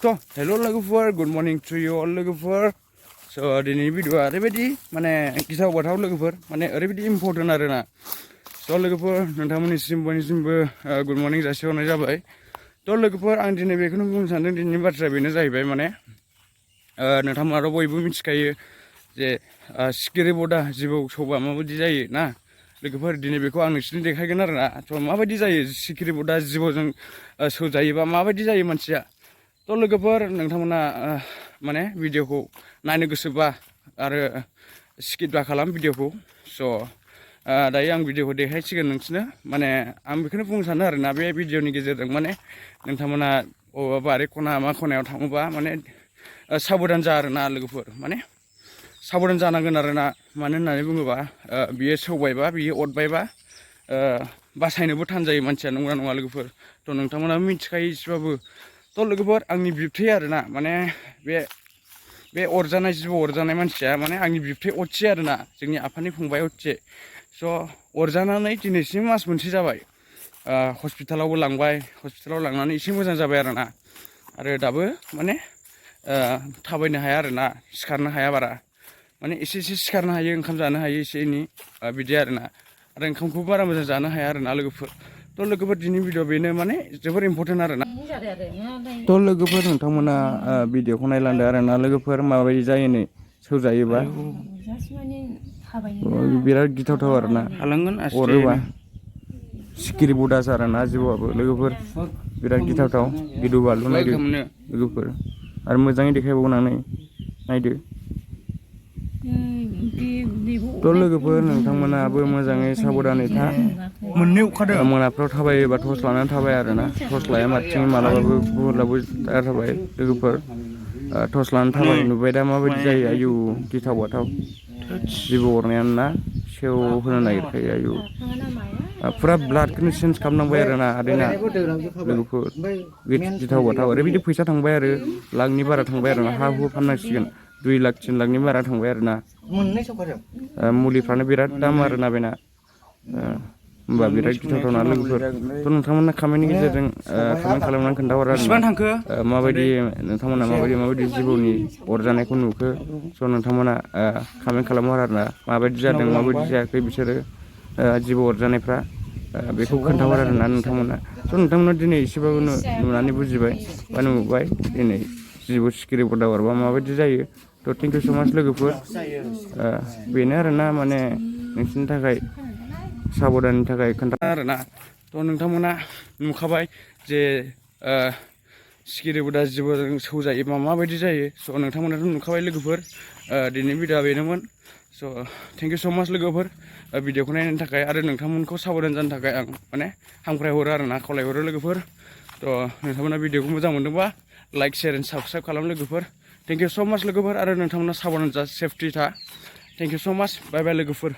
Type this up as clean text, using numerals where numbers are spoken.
So, hello lwgwpwr, good morning to you all lwgwpwr. So, दिनैनि भिडिअ'आ ओरैबायदि माने गिथाव-बाथाव लोगोफोर माने ओरैबायदि इम्परटेन्ट आरोना। स' लोगोफोर नोंथांमोननिसिम बयनिसिमबो गुड मर्निं जासिहरनाय जाबाय। थ' लोगोफोर आं दिनै बेखौनो बुंनो सानदों दिनैनि बाथ्राया बेनो जाहैबाय माने नोंथांमोनाथ' बयबो मिथिखायो जे सिखिरि बदा जिबौ सौबा माबायदि जायो ना लोगोफोर दिनै बेखौ आं नोंसिनो देखायगोन आरोना। थ' माबायदि जायो सिखिरि बदा जिबौजों सौजायोबा माबायदि जायो मानसिया। थ' लोगोफोर नोंथांमोना माने भिडिअ'खौ नायनो गोसोबा आरो स्किप दा खालाम भिडिअ'खौ। स' दायो आं भिडिअ'खौ देखायसिगोन नोंसिनो माने आं बेखौनो बुंनो सानो आरोना बे भिडिअ'नि गेजेरजों माने नोंथांमोना बबेबा बारि खना मा खनायाव थाङोबा माने साबधान जा आरोना लोगोफोर माने साबधान जानांगोन आरोना। मानो होननानै बुङोबा बियो सौबायबा बियो अरबायबा बासायनोबो थान जायो मानसिया नंगौना नङा लोगोफोर। थ' नोंथांमोनाबो मिथिखायो एसेबाबो। थ' लोगोफोर आंनि बिबथै आरोना माने बे अरजानाय जिबौ अरजानाय मानसिया माने आंनि बिबथै असे आरोना जोंनि आफानि फंबाय असे। स' अरजानानै दिनैसिम मास मोनसे जाबाय। हस्पिटालावबो लांबाय हस्पिटालाव लांनानै एसे मोजां जाबाय आरोना। आरो दाबो माने थाबायनो हाया आरोना सिखारनो हाया बारा माने एसे सिखारनो हायो ओंखाम जानो हायो एसे एनै बिदि आरोना। आरो ओंखामखौबो बारा मोजां जानो हाया आरोना लोगोफोर। थ' लोगोफोर दिनैनि भिडिअ बेनो माने जोबोर इम्परटेन्ट आरोना। थ' लोगोफोर नोंथांमोना भिडिअ'खौ नायलांदो आरोना लोगोफोर माबायदि जायो नै सौजायोबा बिराद गिथावथाव आरोना अरोबा सिखिरि बदासो आरोना जिबौआबो लोगोफोर बिराद गिथावथाव गिलु बालु नायदो लोगोफोर आरो मोजाङै देखायबावगोन आं नायदो। थ' लोगोफोर नोंथांमोनाबो मोजाङै साबधानै था मोनाफ्राव थाबायोबा टर्स लानानै थाबाय आरोना टर्स लाया माथिं मालाबाबो बुहुदलाबो थाबाय लोगोफोर टर्स लानानै थाबाय नुबाय दा माबायदि जायो आयु गिथाव बाथाव जिबौ अरनायानो ना सेवहोनो नागिरखायो आयु फुरा ब्लाडखौनो चेन्ज खालामनांबाय आरोना आदैना लोगोफोर गिथाव बाथाव ओरैबायदि फैसा थांबाय आरो लाखनि बारा थांबाय आरोना हा हु फाननांसिगोन 2 लाख 3 लाखनि बारा थांबाय आरोना। मुलिफ्रानो बिराद दाम आरोना बेना होमबा बिराद गिथावथावना लोगोफोर। थ' नोंथांमोना कमेन्टनि गेजेरजों कमेन्ट खालामनानै खोन्थाहर आरोना माबायदि नोंथांमोना माबायदि जिबौनि अरजानायखौ नुखो। स' नोंथांमोना कमेन्ट खालामहर आरोना माबायदि जादों माबायदि जायाखै बिसोरो जिबौ अरजानायफ्रा बेखौ खोन्थाहर आरोना नोंथांमोना। स' नोंथांमोना दिनै एसेबाबो नुनानै बुजिबाय बा नुबाय दिनै जिबौ सिखिरि बदा अरबा माबायदि जायो। थ' थेंक इउ स' माच लोगोफोर बेनो आरोना माने नोंसोरनि थाखाय साबधाननि थाखाय खोन्था आरोना। थ' नोंथांमोना नुखाबाय जे सिखिरि बदा जिबौजों सौजायोबा माबायदि जायो। स' नोंथांमोनाथ' नुखाबाय लोगोफोर दिनैनि भिडिअ'आ बेनोमोन। स' थेंक इउ स' माच लोगोफोर भिडिअ'खौ नायनायनि थाखाय आरो नोंथांमोनखौ साबधान जानो थाखाय आं माने हांख्रायहरो आरोना खावलायहरो लोगोफोर। थ' नोंथांमोना भिडिअ'खौ मोजां मोनदोंबा लाइक शेयार एन्ड साबस्क्राइब खालाम लोगोफोर। थेंक इउ स' माच लोगोफोर आरो नोंथांमोना साबधान जा सेफटि था। थेंक इउ स' माच बाय बाय लोगोफोर।